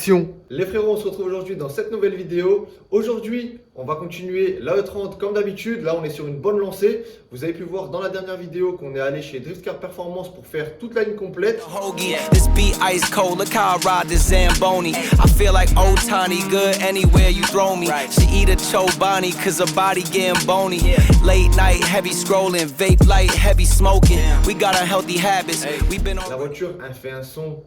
action. Les frérots, on se retrouve aujourd'hui dans cette nouvelle vidéo. Aujourd'hui, on va continuer l'AE30 comme d'habitude. Là, on est sur une bonne lancée. Vous avez pu voir dans la dernière vidéo qu'on est allé chez Drift Car Performance pour faire toute la ligne complète. This beat ice cold, look how I ride this Zamboni. I feel like old Tony, good anywhere you throw me. She eat a Chobani, cause her body getting bony. Late night, heavy scrolling, vape light, heavy smoking. We got unhealthy habits, we've been on... La voiture, elle fait un son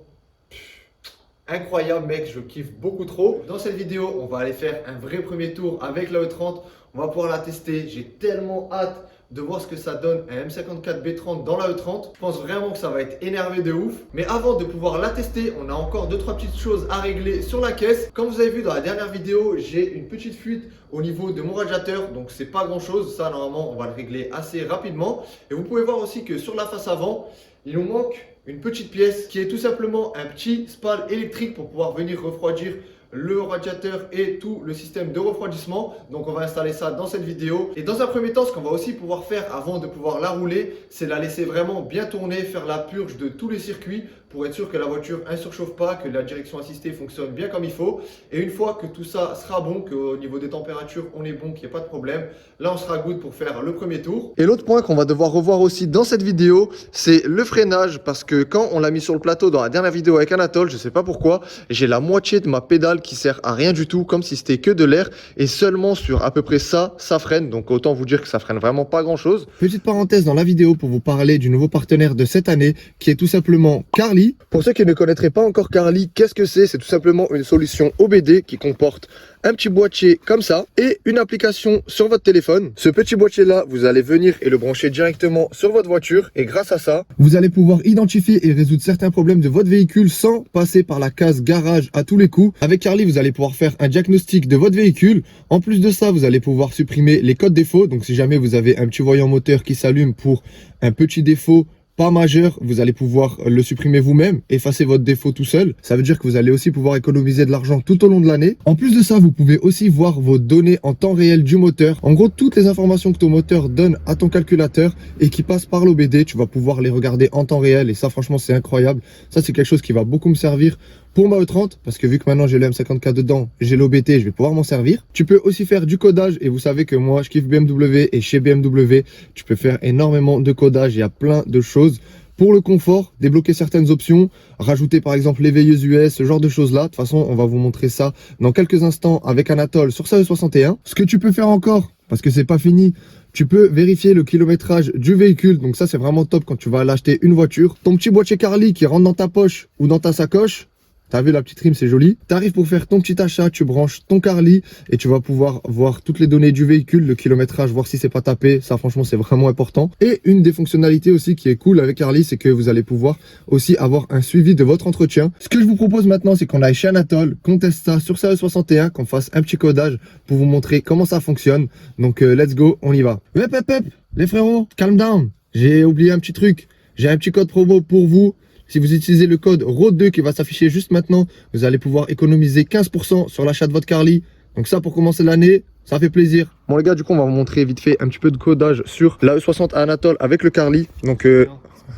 incroyable, mec, je kiffe beaucoup trop. Dans cette vidéo, on va aller faire un vrai premier tour avec la E30. On va pouvoir la tester. J'ai tellement hâte de voir ce que ça donne un M54 B30 dans la E30. Je pense vraiment que ça va être énervé de ouf. Mais avant de pouvoir la tester, on a encore 2-3 petites choses à régler sur la caisse. Comme vous avez vu dans la dernière vidéo, j'ai une petite fuite au niveau de mon radiateur. Donc c'est pas grand chose. Ça, normalement, on va le régler assez rapidement. Et vous pouvez voir aussi que sur la face avant, il nous manque une petite pièce qui est tout simplement un petit spal électrique pour pouvoir venir refroidir le radiateur et tout le système de refroidissement. Donc on va installer ça dans cette vidéo. Et dans un premier temps, ce qu'on va aussi pouvoir faire avant de pouvoir la rouler, c'est la laisser vraiment bien tourner, faire la purge de tous les circuits pour être sûr que la voiture ne surchauffe pas, que la direction assistée fonctionne bien comme il faut. Et une fois que tout ça sera bon, qu'au niveau des températures on est bon, qu'il n'y ait pas de problème, là on sera good pour faire le premier tour. Et l'autre point qu'on va devoir revoir aussi dans cette vidéo, c'est le freinage, parce que quand on l'a mis sur le plateau dans la dernière vidéo avec Anatole, je sais pas pourquoi, j'ai la moitié de ma pédale qui sert à rien du tout, comme si c'était que de l'air, et seulement sur à peu près ça freine. Donc autant vous dire que ça freine vraiment pas grand chose. Petite parenthèse dans la vidéo pour vous parler du nouveau partenaire de cette année, qui est tout simplement Carly. Pour ceux qui ne connaîtraient pas encore Carly, qu'est-ce que c'est? C'est tout simplement une solution OBD qui comporte un petit boîtier comme ça et une application sur votre téléphone. Ce petit boîtier là, vous allez venir et le brancher directement sur votre voiture, et grâce à ça, vous allez pouvoir identifier et résoudre certains problèmes de votre véhicule sans passer par la case garage à tous les coups. Avec Carly, vous allez pouvoir faire un diagnostic de votre véhicule. En plus de ça, vous allez pouvoir supprimer les codes défauts. Donc si jamais vous avez un petit voyant moteur qui s'allume pour un petit défaut pas majeur, vous allez pouvoir le supprimer vous-même, effacer votre défaut tout seul. Ça veut dire que vous allez aussi pouvoir économiser de l'argent tout au long de l'année. En plus de ça, vous pouvez aussi voir vos données en temps réel du moteur. En gros, toutes les informations que ton moteur donne à ton calculateur et qui passent par l'OBD, tu vas pouvoir les regarder en temps réel. Et ça, franchement, c'est incroyable. Ça, c'est quelque chose qui va beaucoup me servir pour ma E30, parce que vu que maintenant j'ai le M54 dedans, j'ai l'OBT, je vais pouvoir m'en servir. Tu peux aussi faire du codage, et vous savez que moi je kiffe BMW, et chez BMW, tu peux faire énormément de codage. Il y a plein de choses pour le confort, débloquer certaines options, rajouter par exemple les veilleuses US, ce genre de choses là. De toute façon, on va vous montrer ça dans quelques instants avec Anatole sur sa E61. Ce que tu peux faire encore, parce que c'est pas fini, tu peux vérifier le kilométrage du véhicule. Donc ça, c'est vraiment top quand tu vas l'acheter une voiture. Ton petit boîtier Carly qui rentre dans ta poche ou dans ta sacoche. T'as vu la petite rime, c'est joli. T'arrives pour faire ton petit achat, tu branches ton Carly et tu vas pouvoir voir toutes les données du véhicule, le kilométrage, voir si c'est pas tapé. Ça, franchement, c'est vraiment important. Et une des fonctionnalités aussi qui est cool avec Carly, c'est que vous allez pouvoir aussi avoir un suivi de votre entretien. Ce que je vous propose maintenant, c'est qu'on aille chez Anatole, qu'on teste ça sur sa E61, qu'on fasse un petit codage pour vous montrer comment ça fonctionne. Donc, let's go, on y va. Hep, les frérots, calm down. J'ai oublié un petit truc. J'ai un petit code promo pour vous. Si vous utilisez le code ROAD2 qui va s'afficher juste maintenant, vous allez pouvoir économiser 15% sur l'achat de votre Carly. Donc ça, pour commencer l'année, ça fait plaisir. Bon les gars, du coup, on va vous montrer vite fait un petit peu de codage sur la E60 à Anatole avec le Carly. Donc,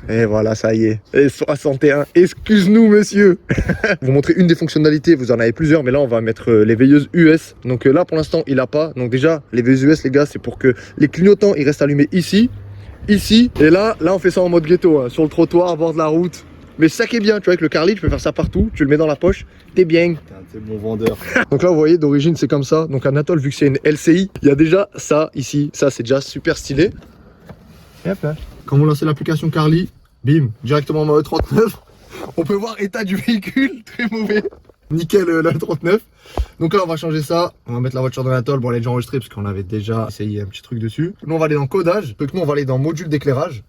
et voilà, ça y est. Et 61, excuse-nous monsieur. Vous montrer une des fonctionnalités, vous en avez plusieurs, mais là on va mettre les veilleuses US. Donc là pour l'instant il a pas. Donc déjà, les veilleuses US les gars, c'est pour que les clignotants ils restent allumés ici, et là on fait ça en mode ghetto, hein, sur le trottoir, à bord de la route. Mais ça qui est bien, tu vois, avec le Carly, tu peux faire ça partout, tu le mets dans la poche, t'es bien. T'es bon vendeur. Donc là, vous voyez, d'origine, c'est comme ça. Donc Anatole, vu que c'est une LCI, il y a déjà ça ici. Ça, c'est déjà super stylé. Et hop, quand vous lancez l'application Carly, bim, directement en E39. On peut voir état du véhicule, très mauvais. Nickel, la E39. Donc là, on va changer ça. On va mettre la voiture d'Anatole. Bon, elle est déjà enregistrée parce qu'on avait déjà essayé un petit truc dessus. Nous, on va aller dans codage. Donc nous, on va aller dans module d'éclairage.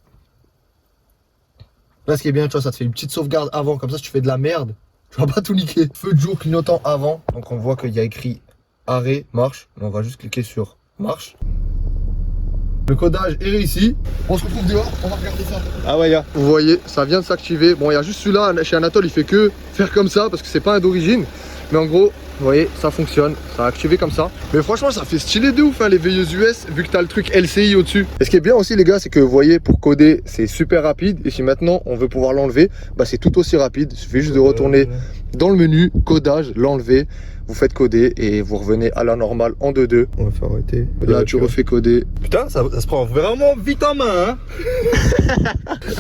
Là, ce qui est bien, tu vois, ça te fait une petite sauvegarde avant. Comme ça, si tu fais de la merde, tu vas pas tout niquer. Feu de jour clignotant avant. Donc, on voit qu'il y a écrit arrêt, marche. On va juste cliquer sur marche. Le codage est réussi. On se retrouve dehors, on va regarder ça. Ah ouais, Vous voyez, ça vient de s'activer. Bon, il y a juste celui-là, chez Anatole, il fait que faire comme ça parce que c'est pas un d'origine. Mais en gros, Vous voyez, ça fonctionne, ça a activé comme ça. Mais franchement, ça fait stylé de ouf, hein, les veilleuses US, vu que tu as le truc LCI au-dessus. Et ce qui est bien aussi, les gars, c'est que vous voyez, pour coder, c'est super rapide. Et si maintenant on veut pouvoir l'enlever, bah, c'est tout aussi rapide. Il suffit juste de retourner dans le menu, codage, l'enlever. Vous faites coder et vous revenez à la normale en 2-2. On va faire arrêter. Là, tu refais coder. Putain, ça se prend vraiment vite en main, hein.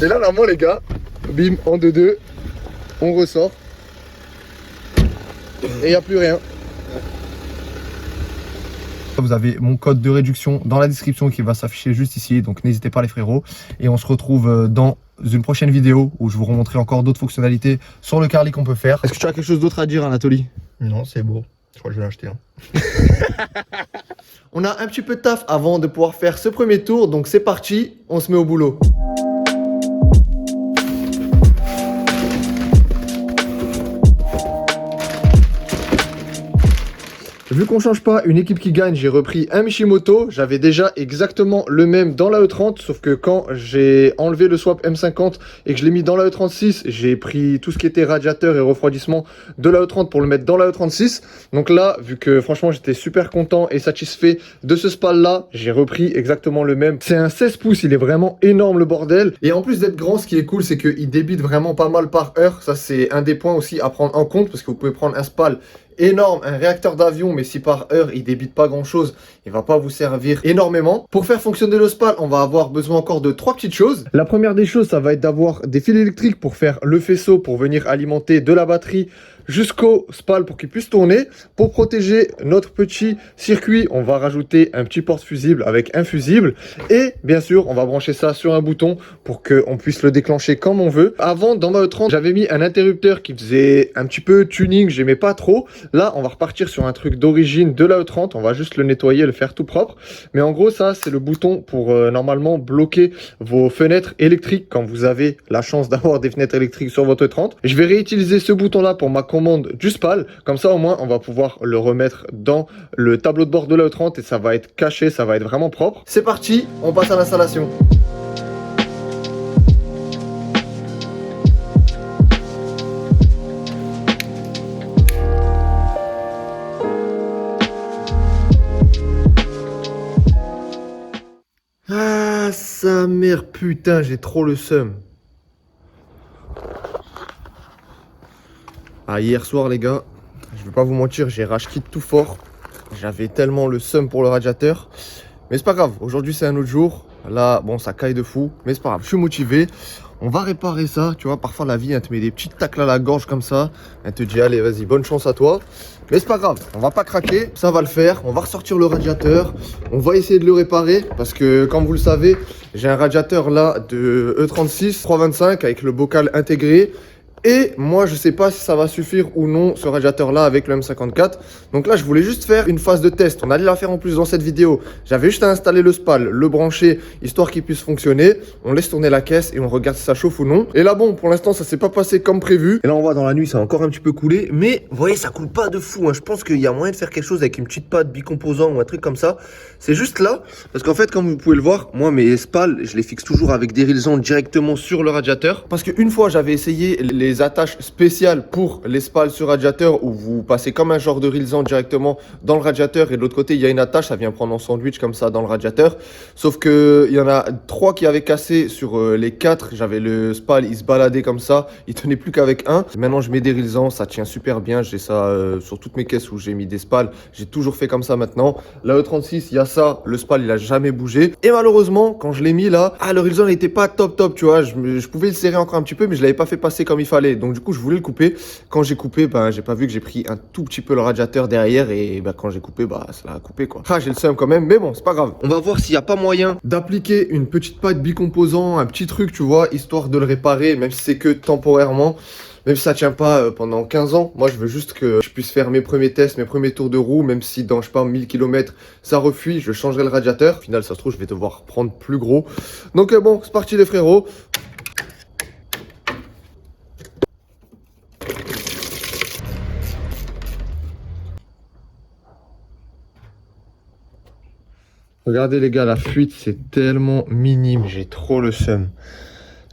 Et là, normalement, les gars, bim, en 2-2, on ressort. Et il n'y a plus rien. Vous avez mon code de réduction dans la description qui va s'afficher juste ici. Donc n'hésitez pas les frérots. Et on se retrouve dans une prochaine vidéo où je vous remontrerai encore d'autres fonctionnalités sur le Carly qu'on peut faire. Est-ce que tu as quelque chose d'autre à dire, Anatoly? Non, c'est beau. Je crois que je vais l'acheter. On a un petit peu de taf avant de pouvoir faire ce premier tour. Donc c'est parti, on se met au boulot. Vu qu'on change pas une équipe qui gagne, j'ai repris un Mishimoto. J'avais déjà exactement le même dans la E30, sauf que quand j'ai enlevé le swap M50 et que je l'ai mis dans la E36, j'ai pris tout ce qui était radiateur et refroidissement de la E30 pour le mettre dans la E36. Donc là, vu que franchement j'étais super content et satisfait de ce spal là, j'ai repris exactement le même. C'est un 16 pouces, il est vraiment énorme le bordel. Et en plus d'être grand, ce qui est cool, c'est qu'il débite vraiment pas mal par heure. Ça c'est un des points aussi à prendre en compte, parce que vous pouvez prendre un spal énorme, un réacteur d'avion, mais si par heure il débite pas grand chose, il va pas vous servir énormément. Pour faire fonctionner le spal, on va avoir besoin encore de 3 petites choses. La première des choses, ça va être d'avoir des fils électriques pour faire le faisceau, pour venir alimenter de la batterie jusqu'au spal pour qu'il puisse tourner. Pour protéger notre petit circuit, on va rajouter un petit porte-fusible avec un fusible. Et bien sûr, on va brancher ça sur un bouton pour qu'on puisse le déclencher comme on veut. Avant, dans ma E30, j'avais mis un interrupteur qui faisait un petit peu tuning, j'aimais pas trop. Là, on va repartir sur un truc d'origine de la E30. On va juste le nettoyer, le faire tout propre. Mais en gros, ça, c'est le bouton pour normalement bloquer vos fenêtres électriques quand vous avez la chance d'avoir des fenêtres électriques sur votre E30. Je vais réutiliser ce bouton-là pour ma commande du spal. Comme ça, au moins, on va pouvoir le remettre dans le tableau de bord de la E30 et ça va être caché, ça va être vraiment propre. C'est parti, on passe à l'installation. Ah, sa mère, putain, j'ai trop le seum. Ah, hier soir, les gars, je vais pas vous mentir, j'ai rage quit tout fort. J'avais tellement le seum pour le radiateur. Mais c'est pas grave, aujourd'hui c'est un autre jour. Là, bon, ça caille de fou, mais c'est pas grave, je suis motivé. On va réparer ça, tu vois, parfois la vie, elle te met des petites tacles à la gorge comme ça. Elle te dit, allez, vas-y, bonne chance à toi. Mais c'est pas grave, on va pas craquer, ça va le faire. On va ressortir le radiateur, on va essayer de le réparer. Parce que, comme vous le savez, j'ai un radiateur là de E36 325 avec le bocal intégré. Et moi, je sais pas si ça va suffire ou non, ce radiateur-là avec le M54. Donc là, je voulais juste faire une phase de test. On allait la faire en plus dans cette vidéo. J'avais juste à installer le spal, le brancher, histoire qu'il puisse fonctionner. On laisse tourner la caisse et on regarde si ça chauffe ou non. Et là, bon, pour l'instant, ça s'est pas passé comme prévu. Et là, on voit dans la nuit, ça a encore un petit peu coulé. Mais, vous voyez, ça coule pas de fou, hein. Je pense qu'il y a moyen de faire quelque chose avec une petite pâte bicomposant ou un truc comme ça. C'est juste là. Parce qu'en fait, comme vous pouvez le voir, moi, mes spals, je les fixe toujours avec des rilsons directement sur le radiateur. Parce qu'une fois, j'avais essayé les attaches spéciales pour les spals sur radiateur où vous passez comme un genre de rilsan directement dans le radiateur et de l'autre côté il y a une attache, ça vient prendre en sandwich comme ça dans le radiateur. Sauf que il y en a 3 qui avaient cassé sur les 4. J'avais le spal, il se baladait comme ça, il tenait plus qu'avec un. Maintenant je mets des rilsans, ça tient super bien. J'ai ça sur toutes mes caisses où j'ai mis des spals. J'ai toujours fait comme ça maintenant. La E36, il y a ça, le spal il a jamais bougé. Et malheureusement quand je l'ai mis là, le rilsan n'était pas top tu vois. Je pouvais le serrer encore un petit peu mais je l'avais pas fait passer comme il fallait. Donc du coup je voulais le couper. Quand j'ai coupé, ben j'ai pas vu que j'ai pris un tout petit peu le radiateur derrière et ben quand j'ai coupé, bah ça l'a coupé quoi. Ah, j'ai le seum quand même, mais bon, c'est pas grave. On va voir s'il y a pas moyen d'appliquer une petite pâte bicomposant, un petit truc, tu vois, histoire de le réparer, même si c'est que temporairement. Même si ça tient pas pendant 15 ans, moi je veux juste que je puisse faire mes premiers tests, mes premiers tours de roue, même si dans, je sais pas, 1000 km ça refuit, je changerai le radiateur. Au final, ça se trouve, je vais devoir prendre plus gros. Donc bon, c'est parti les frérots. Regardez les gars, la fuite c'est tellement minime, j'ai trop le seum.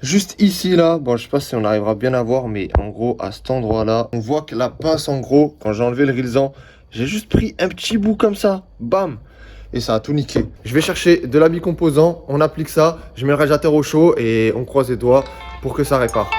Juste ici là, bon je sais pas si on arrivera bien à voir, mais en gros à cet endroit là, on voit que la pince en gros, quand j'ai enlevé le rilsan, j'ai juste pris un petit bout comme ça, bam, et ça a tout niqué. Je vais chercher de la bicomposant, on applique ça, je mets le radiateur au chaud et on croise les doigts pour que ça répare.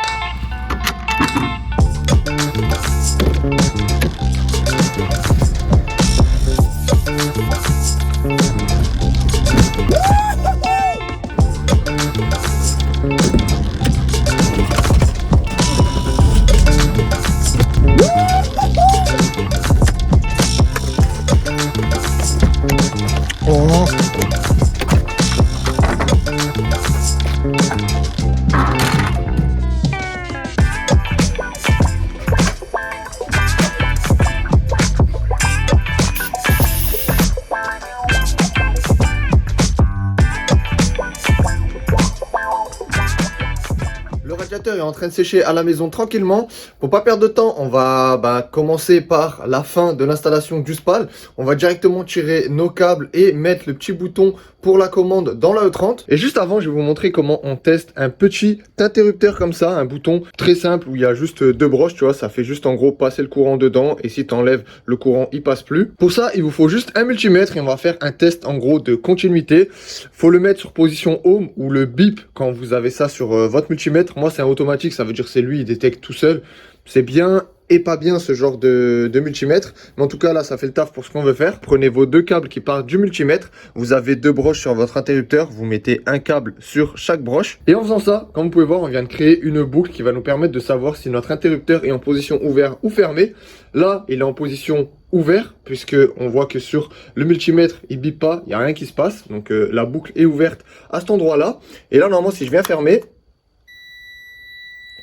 Le radiateur est en train de sécher à la maison tranquillement. Pour pas perdre de temps, on va commencer par la fin de l'installation du SPAL. On va directement tirer nos câbles et mettre le petit bouton pour la commande dans la E30. Et juste avant, je vais vous montrer comment on teste un petit interrupteur comme ça, un bouton très simple où il y a juste deux broches, tu vois, ça fait juste en gros passer le courant dedans et si tu enlèves le courant, il passe plus. Pour ça, il vous faut juste un multimètre et on va faire un test en gros de continuité. Faut le mettre sur position home ou le bip quand vous avez ça sur votre multimètre. Moi, c'est un automatique, ça veut dire que c'est lui, il détecte tout seul. C'est bien et pas bien ce genre de multimètre. Mais en tout cas, là, ça fait le taf pour ce qu'on veut faire. Prenez vos deux câbles qui partent du multimètre. Vous avez deux broches sur votre interrupteur. Vous mettez un câble sur chaque broche. Et en faisant ça, comme vous pouvez voir, on vient de créer une boucle qui va nous permettre de savoir si notre interrupteur est en position ouverte ou fermée. Là, il est en position ouvert puisque on voit que sur le multimètre, il bip pas, il n'y a rien qui se passe. Donc, la boucle est ouverte à cet endroit-là. Et là, normalement, si je viens fermer,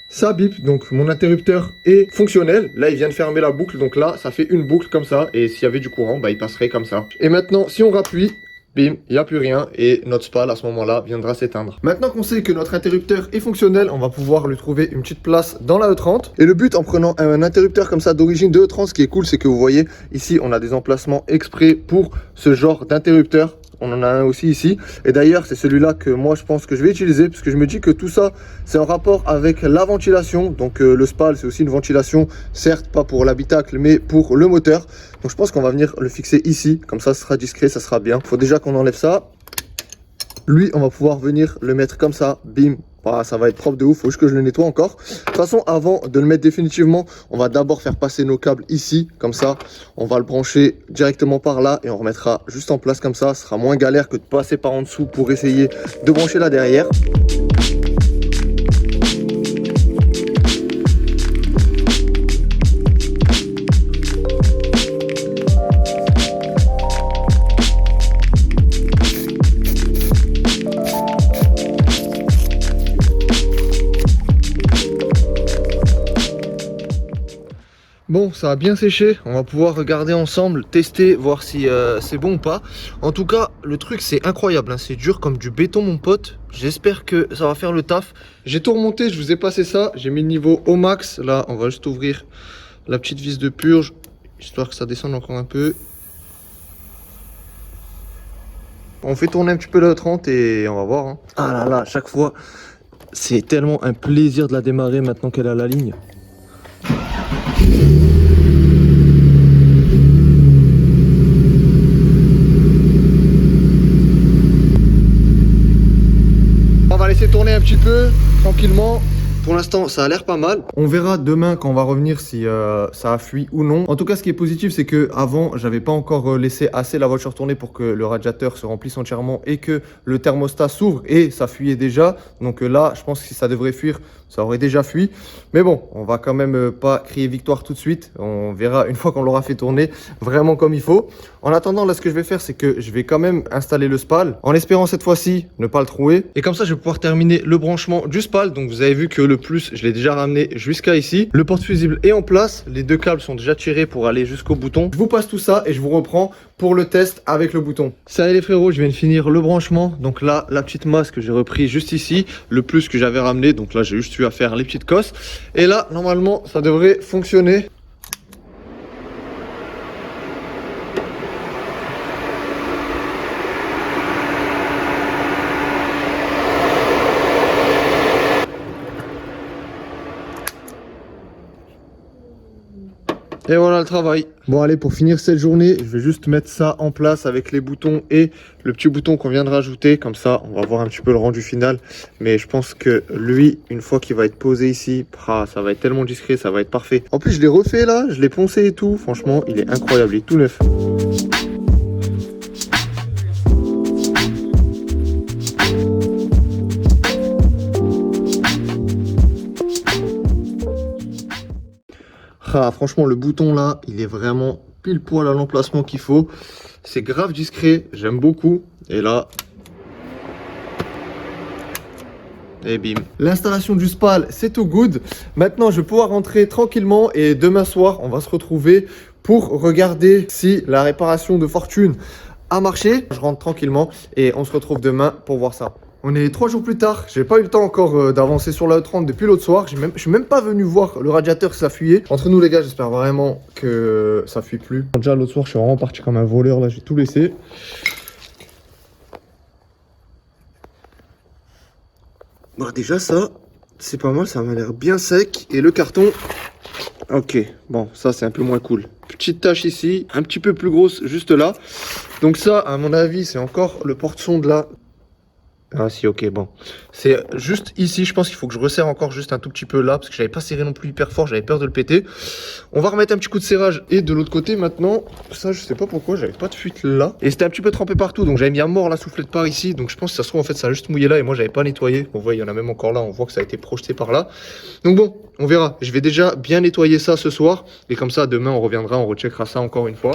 ça bip, donc mon interrupteur est fonctionnel. Là, il vient de fermer la boucle, donc là, ça fait une boucle comme ça. Et s'il y avait du courant, bah, il passerait comme ça. Et maintenant, si on rappuie, bim, il n'y a plus rien et notre SPAL à ce moment-là viendra s'éteindre. Maintenant qu'on sait que notre interrupteur est fonctionnel, on va pouvoir lui trouver une petite place dans la E30. Et le but en prenant un interrupteur comme ça d'origine de E30, ce qui est cool, c'est que vous voyez, ici, on a des emplacements exprès pour ce genre d'interrupteur. On en a un aussi ici. Et d'ailleurs, c'est celui-là que moi, je pense que je vais utiliser parce que je me dis que tout ça, c'est en rapport avec la ventilation. Donc, le SPAL, c'est aussi une ventilation, certes pas pour l'habitacle, mais pour le moteur. Donc, je pense qu'on va venir le fixer ici. Comme ça, ce sera discret, ça sera bien. Il faut déjà qu'on enlève ça. Lui, on va pouvoir venir le mettre comme ça. Bim. Voilà, ça va être propre de ouf, faut juste que je le nettoie encore. De toute façon, avant de le mettre définitivement, on va d'abord faire passer nos câbles ici, comme ça. On va le brancher directement par là et on remettra juste en place comme ça. Ce sera moins galère que de passer par en dessous pour essayer de brancher là derrière. Bon, ça a bien séché, on va pouvoir regarder ensemble, tester, voir si c'est bon ou pas. En tout cas, le truc c'est incroyable, hein. C'est dur comme du béton mon pote. J'espère que ça va faire le taf. J'ai tout remonté, je vous ai passé ça, j'ai mis le niveau au max. Là, on va juste ouvrir la petite vis de purge, histoire que ça descende encore un peu. On fait tourner un petit peu la 30 et on va voir, hein. Ah là là, à chaque fois, c'est tellement un plaisir de la démarrer maintenant qu'elle est à la ligne. On va laisser tourner un petit peu, tranquillement. Pour l'instant, ça a l'air pas mal. On verra demain quand on va revenir si ça a fui ou non. En tout cas, ce qui est positif, c'est que avant, j'avais pas encore laissé assez la voiture tourner pour que le radiateur se remplisse entièrement et que le thermostat s'ouvre et ça fuyait déjà. Donc là, je pense que si ça devrait fuir, ça aurait déjà fui. Mais bon, on va quand même pas crier victoire tout de suite. On verra une fois qu'on l'aura fait tourner vraiment comme il faut. En attendant, là, ce que je vais faire, c'est que je vais quand même installer le SPAL en espérant cette fois-ci ne pas le trouer. Et comme ça, je vais pouvoir terminer le branchement du SPAL. Donc vous avez vu que le plus, je l'ai déjà ramené jusqu'à ici. Le porte-fusible est en place. Les deux câbles sont déjà tirés pour aller jusqu'au bouton. Je vous passe tout ça et je vous reprends pour le test avec le bouton. Salut les frérots, je viens de finir le branchement. Donc là, la petite masse que j'ai repris juste ici. Le plus que j'avais ramené. Donc là, j'ai juste eu à faire les petites cosses. Et là, normalement, ça devrait fonctionner. Et voilà le travail. Bon allez, pour finir cette journée, je vais juste mettre ça en place avec les boutons et le petit bouton qu'on vient de rajouter. Comme ça, on va voir un petit peu le rendu final. Mais je pense que lui, une fois qu'il va être posé ici, ça va être tellement discret, ça va être parfait. En plus, je l'ai refait là, je l'ai poncé et tout. Franchement, il est incroyable, il est tout neuf. Ah, franchement, le bouton là, il est vraiment pile poil à l'emplacement qu'il faut. C'est grave discret, j'aime beaucoup. Et là, et bim. L'installation du SPAL, c'est tout good. Maintenant, je vais pouvoir rentrer tranquillement et demain soir, on va se retrouver pour regarder si la réparation de Fortune a marché. Je rentre tranquillement et on se retrouve demain pour voir ça. On est 3 jours plus tard, j'ai pas eu le temps encore d'avancer sur la E30 depuis l'autre soir. Je suis même pas venu voir le radiateur si ça fuyait. Entre nous les gars, j'espère vraiment que ça fuit plus. Déjà l'autre soir, je suis vraiment parti comme un voleur, là j'ai tout laissé. Bon, déjà ça, c'est pas mal, ça m'a l'air bien sec. Et le carton, ok, bon ça c'est un peu moins cool. Petite tache ici, un petit peu plus grosse juste là. Donc ça, à mon avis, c'est encore le porte-sonde là. Ah si, ok, bon. C'est juste ici, je pense qu'il faut que je resserre encore juste un tout petit peu là, parce que j'avais pas serré non plus hyper fort, j'avais peur de le péter. On va remettre un petit coup de serrage. Et de l'autre côté maintenant, ça je sais pas pourquoi, j'avais pas de fuite là. Et c'était un petit peu trempé partout, donc j'avais mis à mort la soufflette par ici. Donc je pense que ça se trouve en fait ça a juste mouillé là et moi j'avais pas nettoyé. On voit, il y en a même encore là, on voit que ça a été projeté par là. Donc bon, on verra. Je vais déjà bien nettoyer ça ce soir. Et comme ça, demain on reviendra, on recheckera ça encore une fois.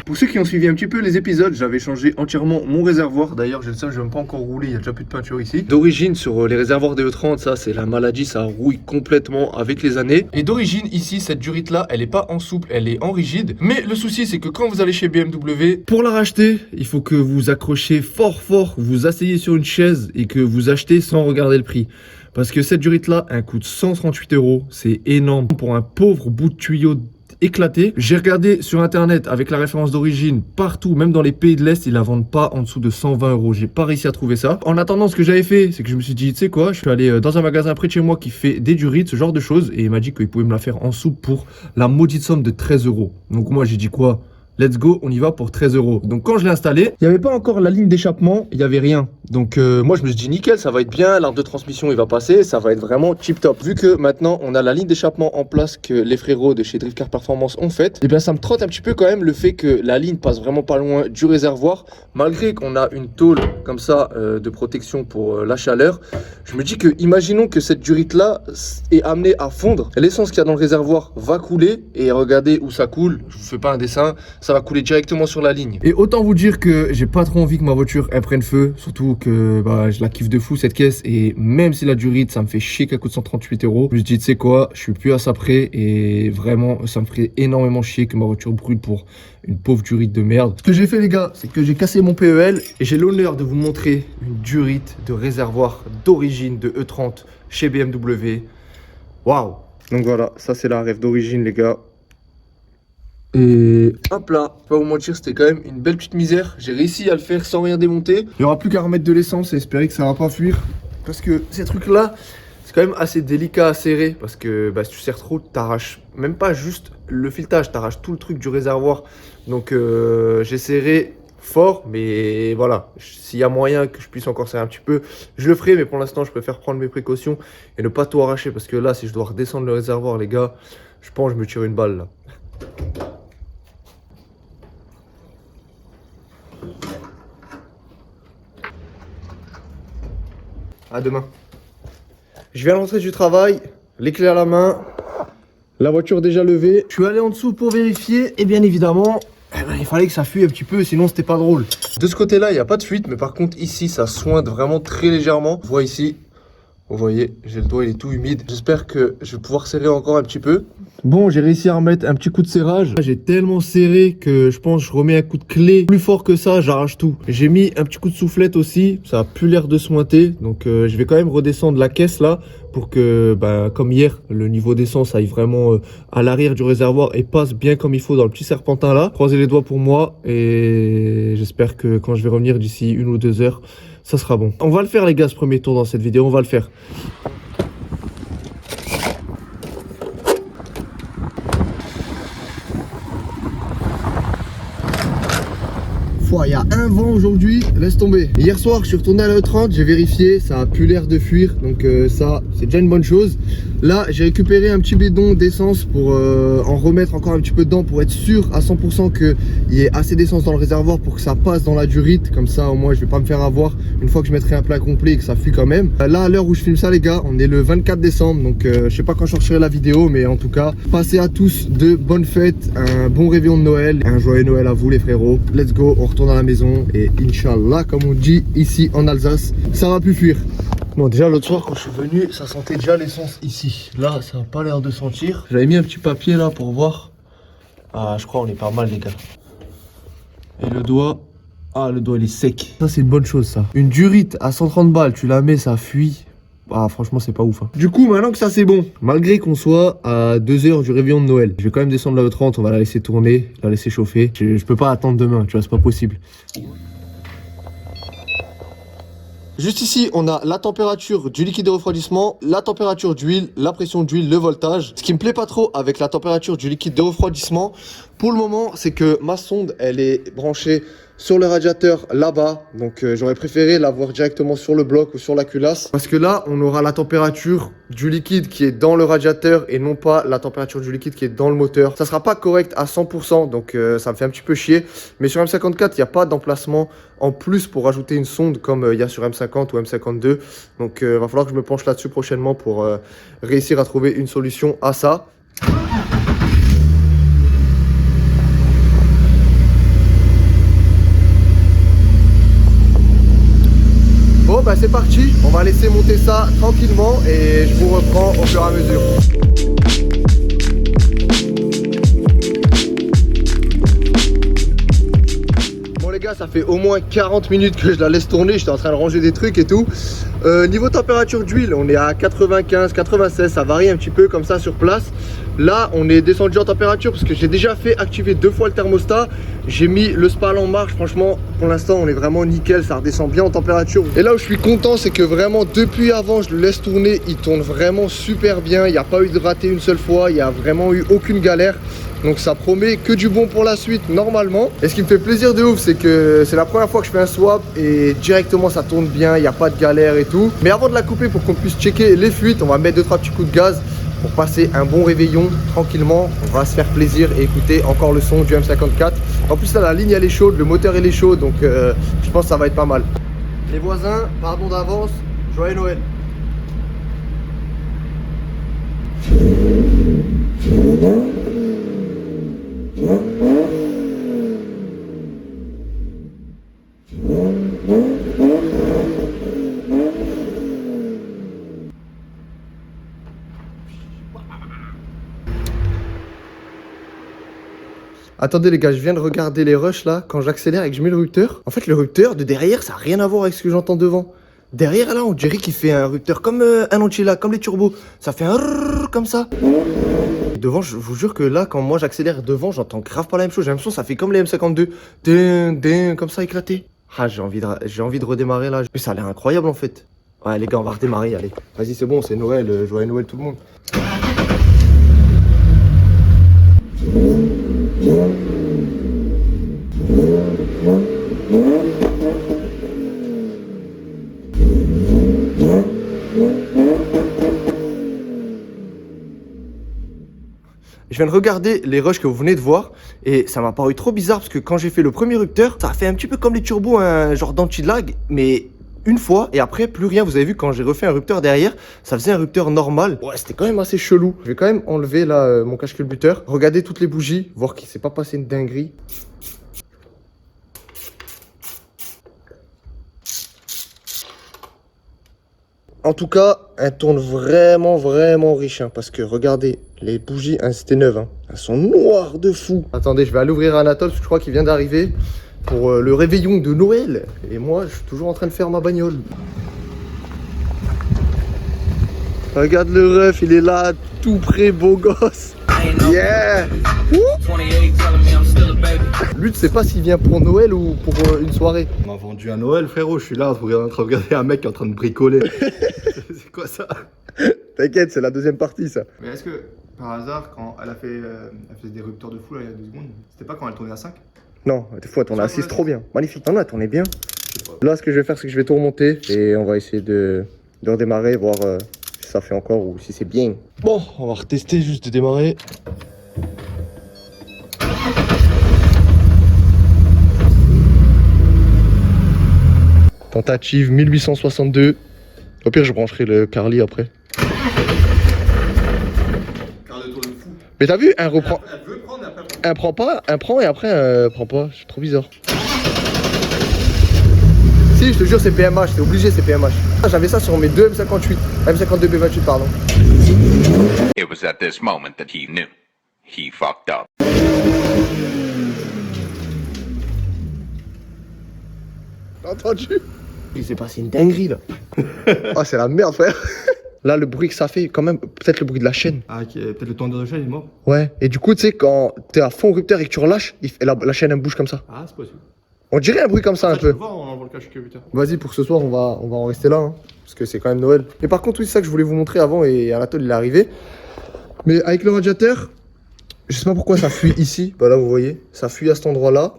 Pour ceux qui ont suivi un petit peu les épisodes, j'avais changé entièrement mon réservoir. D'ailleurs, j'ai le seul, je ne vais pas encore rouler, il y a déjà plus de peinture ici. D'origine, sur les réservoirs des E30, ça c'est la maladie, ça rouille complètement avec les années. Et d'origine, ici, cette durite là, elle n'est pas en souple, elle est en rigide. Mais le souci, c'est que quand vous allez chez BMW, pour la racheter, il faut que vous accrochez fort, vous asseyez sur une chaise et que vous achetez sans regarder le prix. Parce que cette durite là, elle coûte 138 €. C'est énorme pour un pauvre bout de tuyau éclaté. J'ai regardé sur internet avec la référence d'origine partout, même dans les pays de l'Est, ils la vendent pas en dessous de 120 €. J'ai pas réussi à trouver ça. En attendant, ce que j'avais fait, c'est que je me suis dit, tu sais quoi, je suis allé dans un magasin près de chez moi qui fait des durites, ce genre de choses, et il m'a dit qu'il pouvait me la faire en soupe pour la maudite somme de 13 €. Donc moi j'ai dit quoi? Let's go, on y va pour 13 €. Donc quand je l'ai installé, il n'y avait pas encore la ligne d'échappement, il n'y avait rien. Donc moi je me suis dit nickel, ça va être bien, l'arc de transmission il va passer, ça va être vraiment tip top. Vu que maintenant on a la ligne d'échappement en place que les frérots de chez Driftcar Performance ont faite, et bien ça me trotte un petit peu quand même le fait que la ligne passe vraiment pas loin du réservoir. Malgré qu'on a une tôle comme ça de protection pour la chaleur, je me dis que imaginons que cette durite là est amenée à fondre. L'essence qu'il y a dans le réservoir va couler et regardez où ça coule, je vous fais pas un dessin. Ça va couler directement sur la ligne. Et autant vous dire que j'ai pas trop envie que ma voiture elle prenne feu. Surtout que je la kiffe de fou cette caisse. Et même si la durite ça me fait chier qu'elle coûte 138 €, je me dis tu sais quoi, je suis plus à ça près. Et vraiment ça me ferait énormément chier que ma voiture brûle pour une pauvre durite de merde. Ce que j'ai fait les gars, c'est que j'ai cassé mon PEL. Et j'ai l'honneur de vous montrer une durite de réservoir d'origine de E30 chez BMW. Waouh. Donc voilà, ça c'est la rêve d'origine les gars. Et hop là, pas vous mentir, c'était quand même une belle petite misère. J'ai réussi à le faire sans rien démonter. Il n'y aura plus qu'à remettre de l'essence et espérer que ça va pas fuir. Parce que ces trucs là, c'est quand même assez délicat à serrer. Parce que si tu serres trop, t'arraches même pas juste le filetage, t'arraches tout le truc du réservoir. Donc j'ai serré fort, mais voilà, s'il y a moyen que je puisse encore serrer un petit peu, je le ferai. Mais pour l'instant, je préfère prendre mes précautions et ne pas tout arracher. Parce que là, si je dois redescendre le réservoir, les gars, je pense que je me tire une balle là. À demain. Je viens de rentrer du travail, les clés à la main, la voiture déjà levée. Je suis allé en dessous pour vérifier et bien évidemment, il fallait que ça fuit un petit peu, sinon c'était pas drôle. De ce côté-là, il n'y a pas de fuite, mais par contre ici, ça sointe vraiment très légèrement. On voit ici, vous voyez, j'ai le doigt, il est tout humide. J'espère que je vais pouvoir serrer encore un petit peu. Bon, j'ai réussi à remettre un petit coup de serrage. J'ai tellement serré que je pense que je remets un coup de clé plus fort que ça, j'arrache tout. J'ai mis un petit coup de soufflette aussi, ça a plus l'air de sointer. Donc je vais quand même redescendre la caisse là pour que, comme hier, le niveau d'essence aille vraiment à l'arrière du réservoir et passe bien comme il faut dans le petit serpentin là. Croisez les doigts pour moi et j'espère que quand je vais revenir d'ici 1 ou 2 heures, ça sera bon. On va le faire les gars, ce premier tour dans cette vidéo, on va le faire. Il y a un vent aujourd'hui, laisse tomber. Hier soir, je suis retourné à la E30, j'ai vérifié, ça a plus l'air de fuir, donc ça, c'est déjà une bonne chose. Là, j'ai récupéré un petit bidon d'essence pour en remettre encore un petit peu dedans pour être sûr à 100% qu'il y ait assez d'essence dans le réservoir pour que ça passe dans la durite. Comme ça, au moins, je vais pas me faire avoir une fois que je mettrai un plein complet et que ça fuit quand même. Là, à l'heure où je filme ça, les gars, on est le 24 décembre, donc je sais pas quand je sortirai la vidéo, mais en tout cas, passez à tous de bonnes fêtes, un bon réveillon de Noël, un joyeux Noël à vous les frérots. Let's go, on retourne à la maison et Inch'Allah, comme on dit ici en Alsace, ça va plus fuir. Bon, déjà l'autre soir quand je suis venu, ça sentait déjà l'essence ici. Là, ça n'a pas l'air de sentir. J'avais mis un petit papier là pour voir. Ah, je crois on est pas mal les gars. Et le doigt, ah le doigt il est sec. Ça c'est une bonne chose ça. Une durite à 130 balles, tu la mets, ça fuit. Ah franchement c'est pas ouf hein. Du coup maintenant que ça c'est bon, malgré qu'on soit à 2 h du réveillon de Noël, je vais quand même descendre la E30, on va la laisser tourner, la laisser chauffer. Je peux pas attendre demain, tu vois, c'est pas possible. Juste ici, on a la température du liquide de refroidissement, la température d'huile, la pression d'huile, le voltage. Ce qui me plaît pas trop avec la température du liquide de refroidissement, pour le moment, c'est que ma sonde, elle est branchée sur le radiateur là-bas. Donc j'aurais préféré l'avoir directement sur le bloc ou sur la culasse. Parce que là, on aura la température du liquide qui est dans le radiateur et non pas la température du liquide qui est dans le moteur. Ça sera pas correct à 100%, donc ça me fait un petit peu chier. Mais sur M54, il n'y a pas d'emplacement en plus pour ajouter une sonde comme il y a sur M50 ou M52. Donc va falloir que je me penche là-dessus prochainement pour réussir à trouver une solution à ça. Bon bah c'est parti, on va laisser monter ça tranquillement et je vous reprends au fur et à mesure. Bon les gars, ça fait au moins 40 minutes que je la laisse tourner, j'étais en train de ranger des trucs et tout. Niveau température d'huile, on est à 95, 96, ça varie un petit peu comme ça sur place. Là, on est descendu en température parce que j'ai déjà fait activer 2 fois le thermostat. J'ai mis le spal en marche, franchement, pour l'instant, on est vraiment nickel, ça redescend bien en température. Et là où je suis content, c'est que vraiment, depuis avant, je le laisse tourner, il tourne vraiment super bien. Il n'y a pas eu de raté une seule fois, il n'y a vraiment eu aucune galère. Donc ça promet que du bon pour la suite normalement. Et ce qui me fait plaisir de ouf, c'est que c'est la première fois que je fais un swap et directement ça tourne bien, il n'y a pas de galère et tout. Mais avant de la couper pour qu'on puisse checker les fuites, on va mettre 2-3 petits coups de gaz pour passer un bon réveillon tranquillement. On va se faire plaisir et écouter encore le son du M54. En plus là la ligne elle est chaude, le moteur il est chaud, donc je pense que ça va être pas mal. Les voisins, pardon d'avance, joyeux Noël. Attendez les gars, je viens de regarder les rushs là, quand j'accélère et que je mets le rupteur. En fait le rupteur de derrière ça n'a rien à voir avec ce que j'entends devant. Derrière là on dirait qu'il fait un rupteur comme un Anchila, comme les turbos. Ça fait un rrrr comme ça. Devant je vous jure que là quand moi j'accélère devant j'entends grave pas la même chose. J'ai l'impression que ça fait comme les M52. Comme ça éclaté. Ah j'ai envie de redémarrer là. Mais ça a l'air incroyable en fait. Ouais les gars on va redémarrer, allez. Vas-y c'est bon, c'est Noël, joyeux Noël tout le monde. Je viens de regarder les rushs que vous venez de voir et ça m'a paru trop bizarre parce que quand j'ai fait le premier rupteur, ça a fait un petit peu comme les turbos, un genre d'anti-lag, mais une fois et après plus rien. Vous avez vu quand j'ai refait un rupteur derrière, ça faisait un rupteur normal. Ouais, c'était quand même assez chelou. Je vais quand même enlever là mon cache-culbuteur, regarder toutes les bougies, voir qu'il s'est pas passé une dinguerie. En tout cas, elle tourne vraiment riche hein, parce que regardez, les bougies, hein, c'était neuve, hein, elles sont noires de fou. Attendez, je vais aller ouvrir Anatole parce que je crois qu'il vient d'arriver pour le réveillon de Noël. Et moi, je suis toujours en train de faire ma bagnole. Regarde le ref, il est là, tout près, beau gosse. Yeah. Lui, tu sais pas s'il vient pour Noël ou pour une soirée. On m'a vendu un Noël, frérot. Je suis là en train de regarder un mec qui est en train de bricoler. C'est quoi ça? T'inquiète, c'est la deuxième partie, ça. Mais est-ce que, par hasard, quand elle faisait des rupteurs de fou là, il y a 2 secondes, c'était pas quand elle tournait à 5? Non, t'es fou, on est assise trop bien. Magnifique. Non, on est bien. Là, ce que je vais faire, c'est que je vais tout remonter et on va essayer de redémarrer, voir si ça fait encore ou si c'est bien. Bon, on va retester juste de démarrer. Tentative 1862. Au pire, je brancherai le Carly après. Mais t'as vu, un reprend. Elle veut prendre, après Un prend pas, un prend et après un prend pas. C'est trop bizarre. Si, je te jure, c'est PMH, c'est obligé, c'est PMH. J'avais ça sur mes deux M58, M52 B28, pardon. It was at this moment that he knew. He fucked up. T'as entendu? Il s'est passé une dinguerie là. Oh, c'est la merde, frère. Là, le bruit que ça fait, quand même, peut-être le bruit de la chaîne. Ah, ok, peut-être le tendeur de chaîne est mort. Ouais, et du coup, tu sais, quand t'es à fond rupteur et que tu relâches, la chaîne elle bouge comme ça. Ah, c'est possible. On dirait un bruit comme ça un peu. On envoie le cache putain. Vas-y, pour ce soir, on va en rester là, hein, parce que c'est quand même Noël. Et par contre, oui, c'est ça que je voulais vous montrer avant et Anatole, il est arrivé. Mais avec le radiateur, je sais pas pourquoi ça fuit ici. Bah là, vous voyez, ça fuit à cet endroit-là.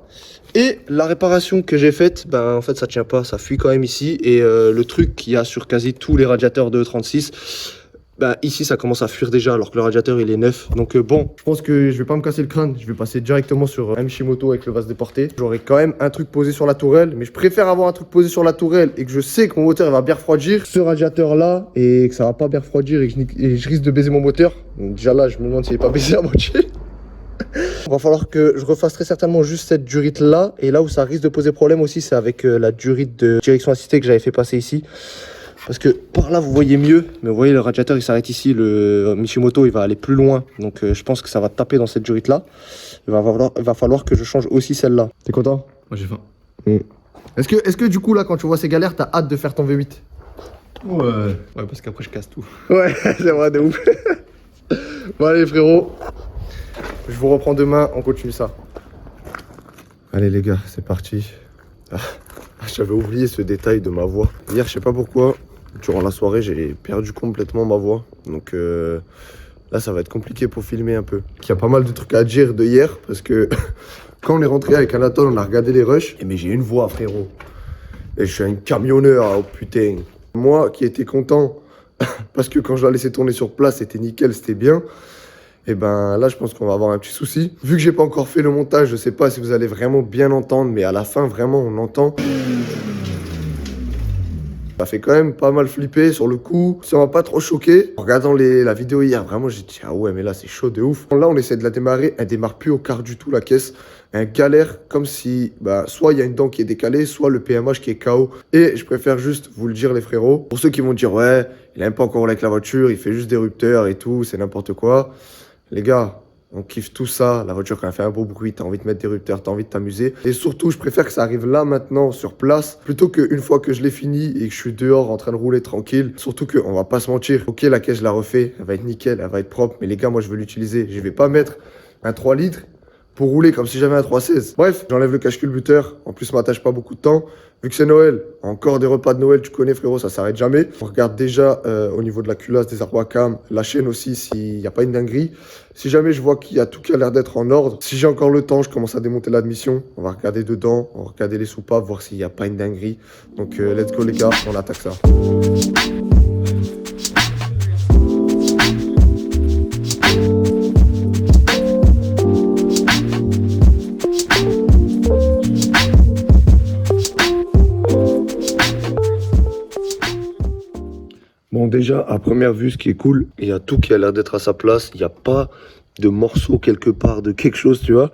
Et la réparation que j'ai faite, ben en fait, ça tient pas, ça fuit quand même ici. Et le truc qu'il y a sur quasi tous les radiateurs de E36, ben ici, ça commence à fuir déjà, alors que le radiateur, il est neuf. Donc bon, je pense que je vais pas me casser le crâne. Je vais passer directement sur un Mishimoto avec le vase déporté. J'aurai quand même un truc posé sur la tourelle, mais je préfère avoir un truc posé sur la tourelle et que je sais que mon moteur il va bien refroidir ce radiateur-là et que ça va pas bien refroidir et que je risque de baiser mon moteur. Donc déjà là, je me demande s'il est pas baisé à moitié. Il va falloir que je refasse très certainement juste cette durite là. Et là où ça risque de poser problème aussi, c'est avec la durite de direction assistée que j'avais fait passer ici. Parce que par là vous voyez mieux, mais vous voyez le radiateur il s'arrête ici, le Mishimoto il va aller plus loin. Donc je pense que ça va taper dans cette durite là. Il va falloir que je change aussi celle-là. T'es content? Moi j'ai faim. Est-ce que du coup là quand tu vois ces galères, t'as hâte de faire ton V8? Ouais, parce qu'après je casse tout. Ouais, c'est vrai de ouf. Bon allez frérot, je vous reprends demain, on continue ça. Allez les gars, c'est parti. J'avais oublié ce détail de ma voix. Hier, je sais pas pourquoi, durant la soirée, j'ai perdu complètement ma voix. Donc là, ça va être compliqué pour filmer un peu. Il y a pas mal de trucs à dire de hier, parce que quand on est rentré avec Anatole, on a regardé les rushs. Mais j'ai une voix, frérot. Et je suis un camionneur, oh putain. Moi qui étais content, parce que quand je l'ai laissé tourner sur place, c'était nickel, c'était bien. Et ben là, je pense qu'on va avoir un petit souci. Vu que j'ai pas encore fait le montage, je sais pas si vous allez vraiment bien entendre, mais à la fin, vraiment, on entend. Ça fait quand même pas mal flipper sur le coup. Ça m'a pas trop choqué. En regardant la vidéo hier, vraiment, j'ai dit, ah ouais, mais là, c'est chaud de ouf. Là, on essaie de la démarrer. Elle démarre plus au quart du tout, la caisse. Elle galère comme si, soit il y a une dent qui est décalée, soit le PMH qui est KO. Et je préfère juste vous le dire, les frérots. Pour ceux qui vont dire, ouais, il aime pas encore rouler avec la voiture, il fait juste des rupteurs et tout, c'est n'importe quoi. Les gars, on kiffe tout ça. La voiture, quand elle fait un beau bruit, t'as envie de mettre des rupteurs, t'as envie de t'amuser. Et surtout, je préfère que ça arrive là, maintenant, sur place, plutôt qu'une fois que je l'ai fini et que je suis dehors en train de rouler tranquille. Surtout qu'on va pas se mentir. Ok, la caisse, je la refais. Elle va être nickel, elle va être propre. Mais les gars, moi, je veux l'utiliser. Je vais pas mettre un 3 litres pour rouler comme si j'avais un 316. Bref, j'enlève le cache-culbuteur. En plus, ça m'attache pas beaucoup de temps. Vu que c'est Noël, encore des repas de Noël, tu connais frérot, ça s'arrête jamais. On regarde déjà au niveau de la culasse, des arbres à cam, la chaîne aussi, s'il n'y a pas une dinguerie. Si jamais je vois qu'il y a tout qui a l'air d'être en ordre, si j'ai encore le temps, je commence à démonter l'admission. On va regarder dedans, on va regarder les soupapes, voir s'il n'y a pas une dinguerie. Donc let's go les gars, on attaque ça. Bon déjà, à première vue, ce qui est cool, il y a tout qui a l'air d'être à sa place. Il n'y a pas de morceau quelque part, de quelque chose, tu vois.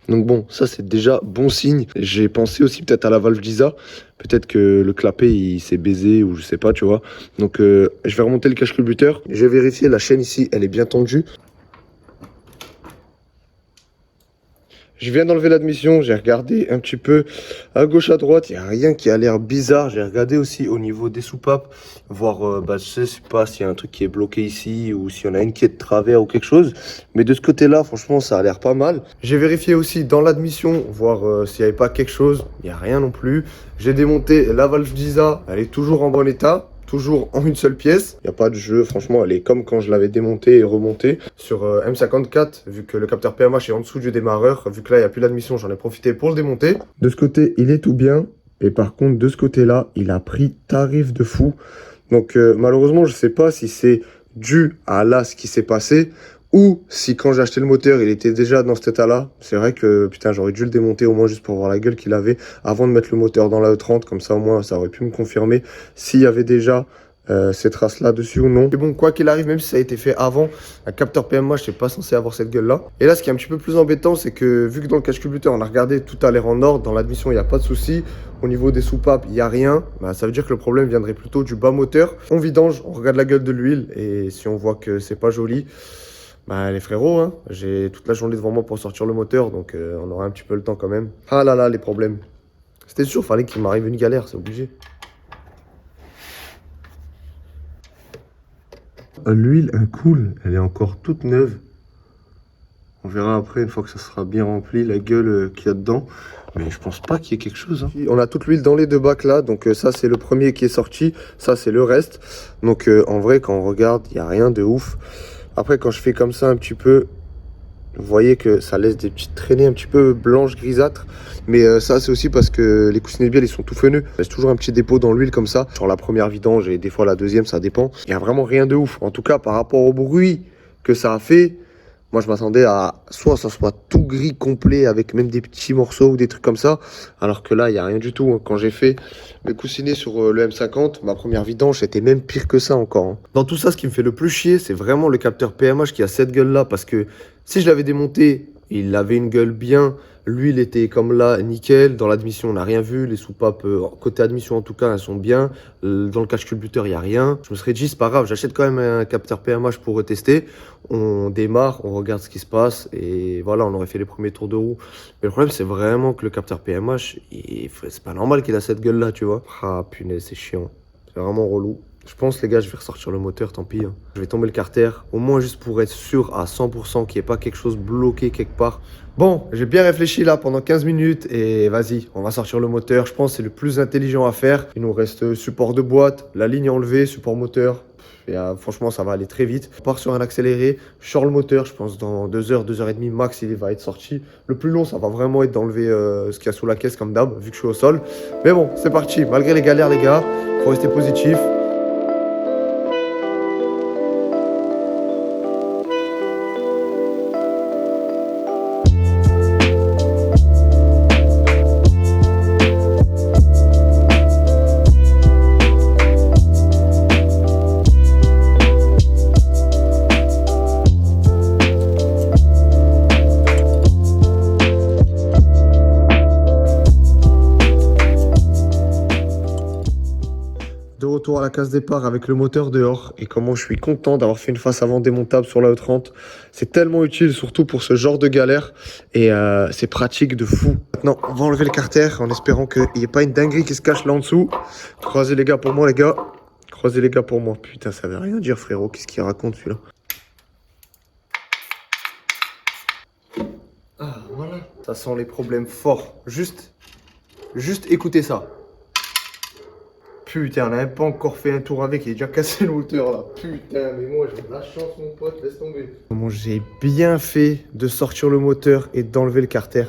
Donc bon, ça c'est déjà bon signe. J'ai pensé aussi peut-être à la valve d'Isa. Peut-être que le clapet, il s'est baisé ou je sais pas, tu vois. Donc je vais remonter le cache-culbuteur. Je vais vérifier, la chaîne ici, elle est bien tendue. Je viens d'enlever l'admission, j'ai regardé un petit peu à gauche, à droite, il n'y a rien qui a l'air bizarre. J'ai regardé aussi au niveau des soupapes, voir, je sais pas s'il y a un truc qui est bloqué ici ou s'il y en a une qui est de travers ou quelque chose. Mais de ce côté-là, franchement, ça a l'air pas mal. J'ai vérifié aussi dans l'admission, voir s'il n'y avait pas quelque chose. Il n'y a rien non plus. J'ai démonté la valve d'Isa, elle est toujours en bon état. toujours en une seule pièce. Il n'y a pas de jeu, franchement, elle est comme quand je l'avais démonté et remonté. Sur M54, vu que le capteur PMH est en dessous du démarreur, vu que là, il n'y a plus d'admission, j'en ai profité pour le démonter. De ce côté, il est tout bien. Et par contre, de ce côté-là, il a pris tarif de fou. Donc, malheureusement, je ne sais pas si c'est dû à là ce qui s'est passé ou si quand j'ai acheté le moteur, il était déjà dans cet état-là. C'est vrai que, putain, j'aurais dû le démonter au moins juste pour voir la gueule qu'il avait avant de mettre le moteur dans la E30. Comme ça, au moins, ça aurait pu me confirmer s'il y avait déjà ces traces-là dessus ou non. Mais bon, quoi qu'il arrive, même si ça a été fait avant, un capteur PMH, c'est pas censé avoir cette gueule-là. Et là, ce qui est un petit peu plus embêtant, c'est que vu que dans le cache-culbuteur, on a regardé, tout a l'air en ordre, dans l'admission, il n'y a pas de souci. Au niveau des soupapes, il n'y a rien. Bah, ça veut dire que le problème viendrait plutôt du bas moteur. On vidange, on regarde la gueule de l'huile et si on voit que c'est pas joli, bah les frérots, hein, j'ai toute la journée devant moi pour sortir le moteur, donc on aura un petit peu le temps quand même. Ah là là, les problèmes. C'était sûr, fallait qu'il m'arrive une galère, c'est obligé. L'huile, elle coule, elle est encore toute neuve. On verra après, une fois que ça sera bien rempli, la gueule qu'il y a dedans. Mais je pense pas qu'il y ait quelque chose. Hein. On a toute l'huile dans les deux bacs là, donc ça c'est le premier qui est sorti, ça c'est le reste. Donc en vrai, quand on regarde, il n'y a rien de ouf. Après, quand je fais comme ça un petit peu, vous voyez que ça laisse des petites traînées un petit peu blanches, grisâtres. Mais ça, c'est aussi parce que les coussinets de bielle, ils sont tout feneux. Il reste toujours un petit dépôt dans l'huile comme ça. Sur la première vidange et des fois la deuxième, ça dépend. Il n'y a vraiment rien de ouf. En tout cas, par rapport au bruit que ça a fait, moi, je m'attendais à soit ça soit tout gris complet avec même des petits morceaux ou des trucs comme ça. Alors que là, il n'y a rien du tout. Quand j'ai fait mes coussinets sur le M50, ma première vidange, c'était même pire que ça encore. Hein. Dans tout ça, ce qui me fait le plus chier, c'est vraiment le capteur PMH qui a cette gueule-là. Parce que si je l'avais démonté, il avait une gueule bien. L'huile était comme là, nickel. Dans l'admission, on n'a rien vu. Les soupapes, côté admission en tout cas, elles sont bien. Dans le cache-culbuteur, il n'y a rien. Je me serais dit, c'est pas grave, j'achète quand même un capteur PMH pour retester. On démarre, on regarde ce qui se passe. Et voilà, on aurait fait les premiers tours de roue. Mais le problème, c'est vraiment que le capteur PMH, c'est pas normal qu'il a cette gueule-là, tu vois. Ah, punaise, c'est chiant. C'est vraiment relou. Je pense, les gars, je vais ressortir le moteur, tant pis. Hein. Je vais tomber le carter, au moins juste pour être sûr à 100% qu'il n'y ait pas quelque chose bloqué quelque part. Bon, j'ai bien réfléchi là pendant 15 minutes et vas-y, on va sortir le moteur. Je pense que c'est le plus intelligent à faire. Il nous reste support de boîte, la ligne enlevée, support moteur. Et, franchement, ça va aller très vite. On part sur un accéléré, je sors le moteur. Je pense dans 2 heures, 2 heures et demie max, il va être sorti. Le plus long, ça va vraiment être d'enlever ce qu'il y a sous la caisse comme d'hab, vu que je suis au sol. Mais bon, c'est parti. Malgré les galères, les gars, faut rester positif. De retour à la case départ avec le moteur dehors et comment je suis content d'avoir fait une face avant démontable sur la E30. C'est tellement utile surtout pour ce genre de galère et c'est pratique de fou. Maintenant on va enlever le carter en espérant qu'il n'y ait pas une dinguerie qui se cache là en dessous. Croisez les gars pour moi les gars. Croisez les gars pour moi. Putain ça veut rien dire frérot, qu'est-ce qu'il raconte celui-là? Ah voilà. Ça sent les problèmes forts. Juste écoutez ça. Putain, on n'a même pas encore fait un tour avec, il est déjà cassé le moteur là. Putain, mais moi j'ai de la chance mon pote, laisse tomber. Comment j'ai bien fait de sortir le moteur et d'enlever le carter.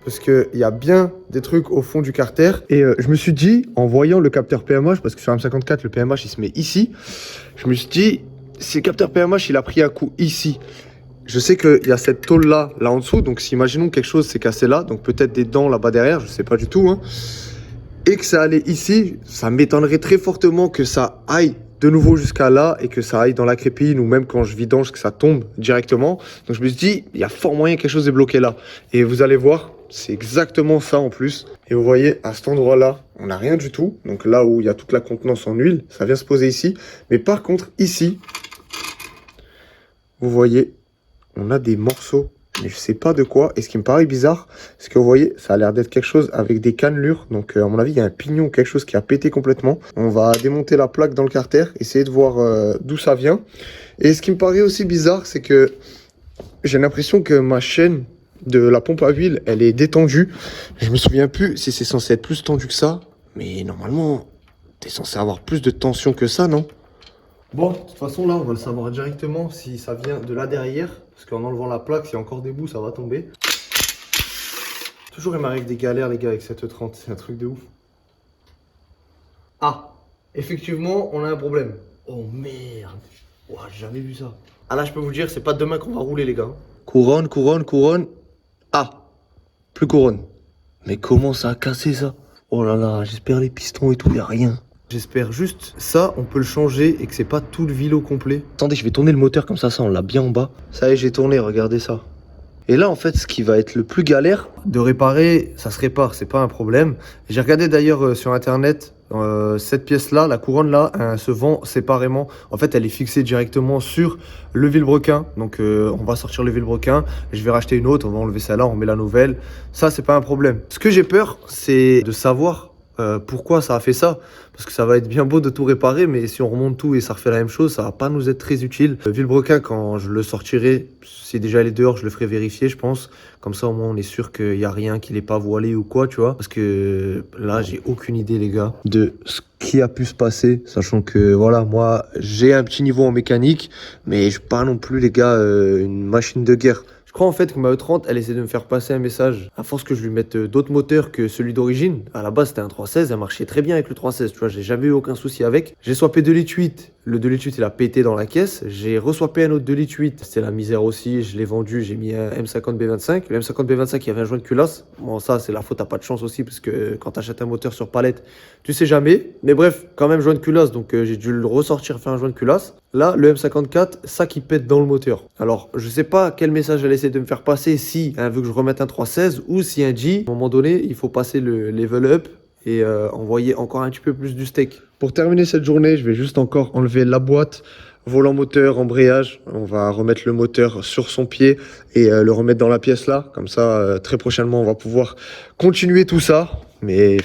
Parce qu'il y a bien des trucs au fond du carter. Et je me suis dit, en voyant le capteur PMH, parce que sur M54, le PMH il se met ici. Je me suis dit, si le capteur PMH il a pris un coup ici. Je sais qu'il y a cette tôle là en dessous. Donc si imaginons quelque chose s'est cassé là. Donc peut-être des dents là-bas derrière, je sais pas du tout. Hein. Et que ça allait ici, ça m'étonnerait très fortement que ça aille de nouveau jusqu'à là et que ça aille dans la crépine ou même quand je vidange que ça tombe directement. Donc je me suis dit, il y a fort moyen que quelque chose est bloqué là. Et vous allez voir, c'est exactement ça en plus. Et vous voyez, à cet endroit-là, on n'a rien du tout. Donc là où il y a toute la contenance en huile, ça vient se poser ici. Mais par contre, ici, vous voyez, on a des morceaux. Mais je sais pas de quoi. Et ce qui me paraît bizarre, c'est que vous voyez, ça a l'air d'être quelque chose avec des cannelures. Donc à mon avis, il y a un pignon, quelque chose qui a pété complètement. On va démonter la plaque dans le carter, essayer de voir d'où ça vient. Et ce qui me paraît aussi bizarre, c'est que j'ai l'impression que ma chaîne de la pompe à huile, elle est détendue. Je me souviens plus si c'est censé être plus tendu que ça. Mais normalement, T'es censé avoir plus de tension que ça, non? Bon, de toute façon, là, on va le savoir directement si ça vient de là derrière. Parce qu'en enlevant la plaque, s'il y a encore des bouts, ça va tomber. Toujours, il m'arrive des galères, les gars, avec cette 30. C'est un truc de ouf. Ah, effectivement, on a un problème. Oh merde. Ouah, j'ai jamais vu ça. Ah là, je peux vous dire, c'est pas demain qu'on va rouler, les gars. Couronne, couronne, couronne. Ah, plus couronne. Mais comment ça a cassé ça? Oh là là, j'espère les pistons et tout, y a rien. J'espère juste, ça, on peut le changer et que c'est pas tout le vélo complet. Attendez, je vais tourner le moteur comme ça, on l'a bien en bas. Ça y est, j'ai tourné, regardez ça. Et là, en fait, ce qui va être le plus galère... De réparer, ça se répare, c'est pas un problème. J'ai regardé d'ailleurs sur internet, cette pièce-là, la couronne là, elle se vend séparément. En fait, elle est fixée directement sur le vilebrequin. Donc, on va sortir le vilebrequin. Je vais racheter une autre, on va enlever celle-là, on met la nouvelle. Ça, c'est pas un problème. Ce que j'ai peur, c'est de savoir pourquoi ça a fait ça. Parce que ça va être bien beau de tout réparer, mais si on remonte tout et ça refait la même chose, ça va pas nous être très utile. Le vilebrequin, quand je le sortirai, si déjà il est dehors, je le ferai vérifier, je pense. Comme ça, au moins, on est sûr qu'il n'y a rien, qu'il n'est pas voilé ou quoi, tu vois. Parce que là, j'ai aucune idée, les gars, de ce qui a pu se passer. Sachant que, voilà, moi, j'ai un petit niveau en mécanique, mais je suis pas non plus, les gars, une machine de guerre. Je crois en fait que ma E30, elle essaie de me faire passer un message. À force que je lui mette d'autres moteurs que celui d'origine. À la base, c'était un 316, elle marchait très bien avec le 316, tu vois, j'ai jamais eu aucun souci avec. J'ai swappé 2,8 litres. Le 2,8 litres, il a pété dans la caisse. J'ai reswappé un autre 2,8 litres. C'était la misère aussi, je l'ai vendu, j'ai mis un M50B25. Le M50B25, il y avait un joint de culasse. Bon, ça, c'est la faute, t'as pas de chance aussi, parce que quand t'achètes un moteur sur palette, tu sais jamais. Mais bref, quand même, joint de culasse, donc j'ai dû le ressortir, faire un joint de culasse. Là, le M54, ça qui pète dans le moteur. Alors, je sais pas quel message elle essaie de me faire passer, si elle veut que je remette un 316 ou si un G, à un moment donné, il faut passer le level up et envoyer encore un petit peu plus du steak. Pour terminer cette journée, je vais juste encore enlever la boîte, volant moteur, embrayage. On va remettre le moteur sur son pied et le remettre dans la pièce là. Comme ça, très prochainement, on va pouvoir continuer tout ça. Mais,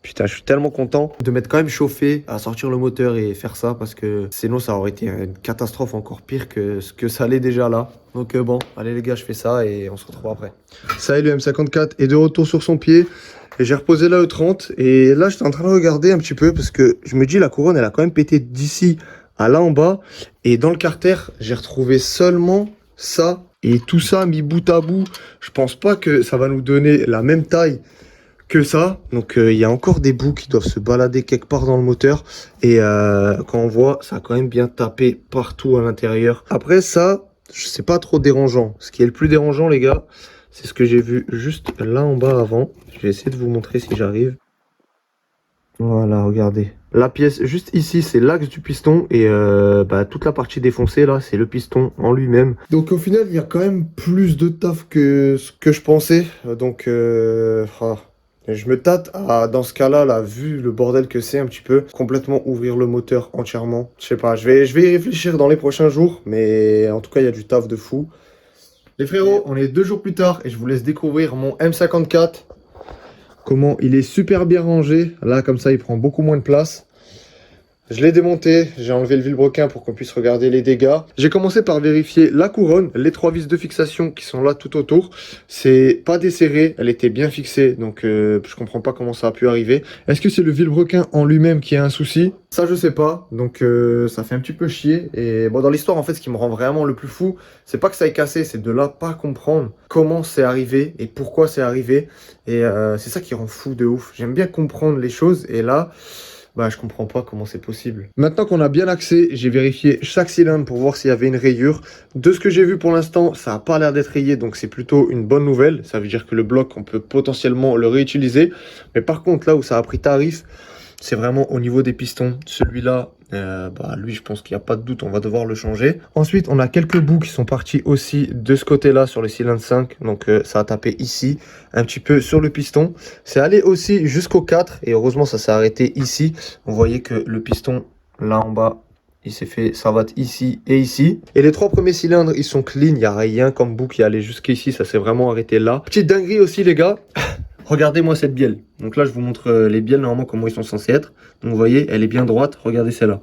putain, je suis tellement content. De m'être quand même chauffé à sortir le moteur et faire ça parce que sinon ça aurait été une catastrophe encore pire que ce que ça allait déjà là. Donc bon, allez les gars, je fais ça et on se retrouve après. Ça y est, le M54 est de retour sur son pied. Et j'ai reposé la E30 et là j'étais en train de regarder un petit peu parce que je me dis la couronne elle a quand même pété d'ici à là en bas. Et dans le carter, j'ai retrouvé seulement ça. Et tout ça mis bout à bout, je pense pas que ça va nous donner la même taille que ça. Donc il y a encore des bouts qui doivent se balader quelque part dans le moteur. Et quand on voit, ça a quand même bien tapé partout à l'intérieur. Après ça, c'est pas trop dérangeant. Ce qui est le plus dérangeant les gars, c'est ce que j'ai vu juste là en bas avant. Je vais essayer de vous montrer si j'arrive. Voilà, regardez. La pièce juste ici, c'est l'axe du piston. Et toute la partie défoncée là, c'est le piston en lui-même. Donc au final, il y a quand même plus de taf que ce que je pensais. Donc je me tâte à, dans ce cas-là, là, vu le bordel que c'est un petit peu, complètement ouvrir le moteur entièrement. Je sais pas, je vais y réfléchir dans les prochains jours. Mais en tout cas, il y a du taf de fou. Les frérots, on est 2 jours plus tard et je vous laisse découvrir mon M54. Comment il est super bien rangé. Là, comme ça, il prend beaucoup moins de place. Je l'ai démonté, j'ai enlevé le vilebrequin pour qu'on puisse regarder les dégâts. J'ai commencé par vérifier la couronne, les 3 vis de fixation qui sont là tout autour. C'est pas desserré, elle était bien fixée, donc je comprends pas comment ça a pu arriver. Est-ce que c'est le vilebrequin en lui-même qui a un souci? Ça je sais pas, donc ça fait un petit peu chier. Et bon, dans l'histoire en fait, ce qui me rend vraiment le plus fou, c'est pas que ça ait cassé, c'est de là pas comprendre comment c'est arrivé et pourquoi c'est arrivé. Et c'est ça qui rend fou de ouf. J'aime bien comprendre les choses et là... je comprends pas comment c'est possible. Maintenant qu'on a bien accès, j'ai vérifié chaque cylindre pour voir s'il y avait une rayure. De ce que j'ai vu pour l'instant, ça n'a pas l'air d'être rayé, donc c'est plutôt une bonne nouvelle. Ça veut dire que le bloc, on peut potentiellement le réutiliser. Mais par contre, là où ça a pris tarif, c'est vraiment au niveau des pistons. Celui-là, lui, je pense qu'il n'y a pas de doute, on va devoir le changer. Ensuite, on a quelques bouts qui sont partis aussi de ce côté-là sur le cylindre 5. Donc, ça a tapé ici, un petit peu sur le piston. C'est allé aussi jusqu'au 4 et heureusement, ça s'est arrêté ici. Vous voyez que le piston, là en bas, il s'est fait savate ici et ici. Et les 3 premiers cylindres, ils sont clean. Il n'y a rien comme bout qui allait jusqu'ici. Ça s'est vraiment arrêté là. Petite dinguerie aussi, les gars. Regardez-moi cette bielle. Donc là, je vous montre les bielles, normalement, comment ils sont censés être. Donc vous voyez, elle est bien droite. Regardez celle-là.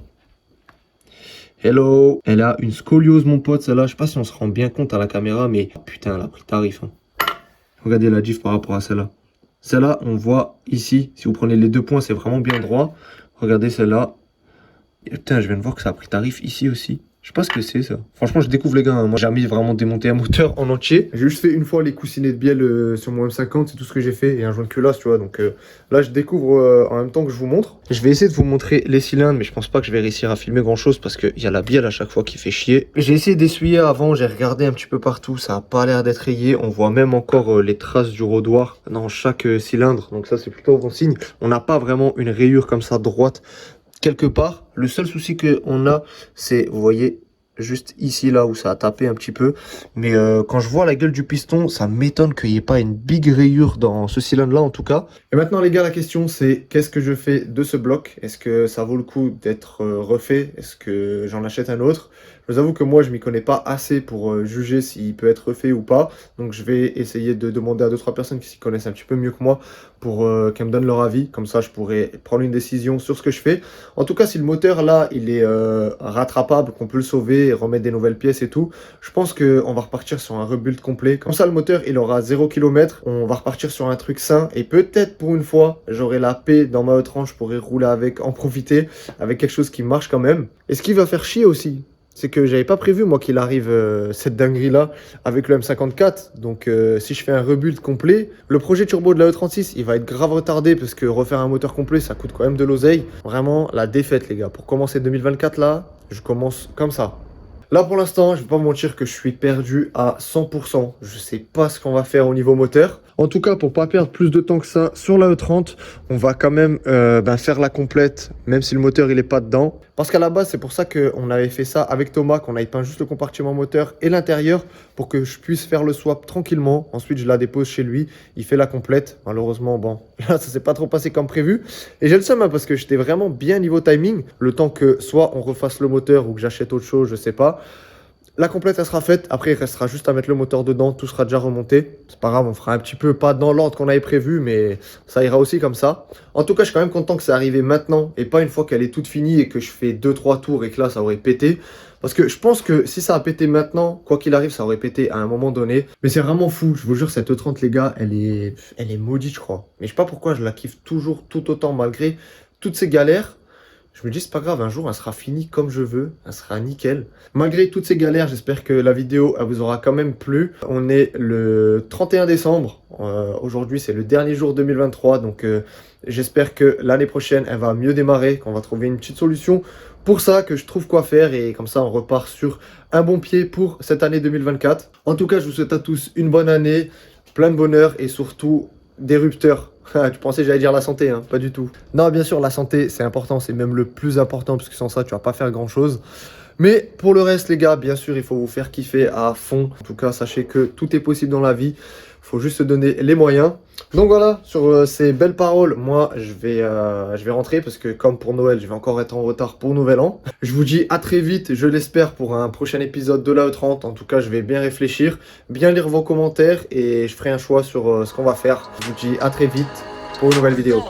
Hello. Elle a une scoliose, mon pote, celle-là. Je sais pas si on se rend bien compte à la caméra, mais putain, elle a pris tarif. Hein. Regardez la diff par rapport à celle-là. Celle-là, on voit ici, si vous prenez les 2 points, c'est vraiment bien droit. Regardez celle-là. Et putain, je viens de voir que ça a pris tarif ici aussi. Je sais pas ce que c'est ça. Franchement, je découvre les gars. Moi, j'ai jamais vraiment démonté un moteur en entier. J'ai juste fait une fois les coussinets de bielle sur mon M50. C'est tout ce que j'ai fait. Et un joint de culasse, tu vois. Donc là, je découvre en même temps que je vous montre. Je vais essayer de vous montrer les cylindres. Mais je pense pas que je vais réussir à filmer grand chose. Parce qu'il y a la bielle à chaque fois qui fait chier. J'ai essayé d'essuyer avant. J'ai regardé un petit peu partout. Ça a pas l'air d'être rayé. On voit même encore les traces du rodoir dans chaque cylindre. Donc ça, c'est plutôt bon signe. On n'a pas vraiment une rayure comme ça droite quelque part. Le seul souci qu'on a, c'est, vous voyez, juste ici, là où ça a tapé un petit peu. Mais quand je vois la gueule du piston, ça m'étonne qu'il n'y ait pas une big rayure dans ce cylindre-là, en tout cas. Et maintenant, les gars, la question, c'est qu'est-ce que je fais de ce bloc? Est-ce que ça vaut le coup d'être refait? Est-ce que j'en achète un autre? Je vous avoue que moi, je m'y connais pas assez pour juger s'il peut être refait ou pas. Donc, je vais essayer de demander à 2-3 personnes qui s'y connaissent un petit peu mieux que moi pour qu'elles me donnent leur avis. Comme ça, je pourrais prendre une décision sur ce que je fais. En tout cas, si le moteur, là, il est rattrapable, qu'on peut le sauver et remettre des nouvelles pièces et tout, je pense qu'on va repartir sur un rebuild complet. Comme ça, le moteur, il aura 0 km. On va repartir sur un truc sain. Et peut-être, pour une fois, j'aurai la paix dans ma E30. Je pourrai rouler avec, en profiter, avec quelque chose qui marche quand même. Et ce qui va faire chier aussi, c'est que j'avais pas prévu moi qu'il arrive cette dinguerie là avec le M54. Donc si je fais un rebuild complet, le projet turbo de la E36 il va être grave retardé parce que refaire un moteur complet ça coûte quand même de l'oseille. Vraiment la défaite les gars. Pour commencer 2024 là, je commence comme ça. Là pour l'instant, je vais pas vous mentir que je suis perdu à 100%. Je sais pas ce qu'on va faire au niveau moteur. En tout cas, pour pas perdre plus de temps que ça sur la E30, on va quand même faire la complète, même si le moteur il est pas dedans. Parce qu'à la base, c'est pour ça qu'on avait fait ça avec Thomas, qu'on avait peint juste le compartiment moteur et l'intérieur pour que je puisse faire le swap tranquillement. Ensuite, je la dépose chez lui, il fait la complète. Malheureusement, bon, là, ça s'est pas trop passé comme prévu. Et j'ai le seum hein, parce que j'étais vraiment bien niveau timing. Le temps que soit on refasse le moteur ou que j'achète autre chose, je sais pas. La complète, elle sera faite. Après, il restera juste à mettre le moteur dedans. Tout sera déjà remonté. C'est pas grave, on fera un petit peu, pas dans l'ordre qu'on avait prévu, mais ça ira aussi comme ça. En tout cas, je suis quand même content que c'est arrivé maintenant et pas une fois qu'elle est toute finie et que je fais 2-3 tours et que là, ça aurait pété. Parce que je pense que si ça a pété maintenant, quoi qu'il arrive, ça aurait pété à un moment donné. Mais c'est vraiment fou. Je vous jure, cette E30, les gars, elle est maudite, je crois. Mais je sais pas pourquoi je la kiffe toujours tout autant malgré toutes ces galères. Je me dis, c'est pas grave, un jour, elle sera finie comme je veux. Elle sera nickel. Malgré toutes ces galères, j'espère que la vidéo, elle vous aura quand même plu. On est le 31 décembre. Aujourd'hui, c'est le dernier jour 2023. Donc, j'espère que l'année prochaine, elle va mieux démarrer. Qu'on va trouver une petite solution pour ça, que je trouve quoi faire. Et comme ça, on repart sur un bon pied pour cette année 2024. En tout cas, je vous souhaite à tous une bonne année. Plein de bonheur et surtout des rupteurs. Tu pensais que j'allais dire la santé, hein? Pas du tout. Non, bien sûr, la santé, c'est important, c'est même le plus important, parce que sans ça, tu vas pas faire grand-chose. Mais pour le reste, les gars, bien sûr, il faut vous faire kiffer à fond. En tout cas, sachez que tout est possible dans la vie. Il faut juste se donner les moyens. Donc voilà, sur ces belles paroles, moi, je vais rentrer parce que comme pour Noël, je vais encore être en retard pour Nouvel An. Je vous dis à très vite, je l'espère, pour un prochain épisode de la E30. En tout cas, je vais bien réfléchir, bien lire vos commentaires et je ferai un choix sur ce qu'on va faire. Je vous dis à très vite pour une nouvelle vidéo.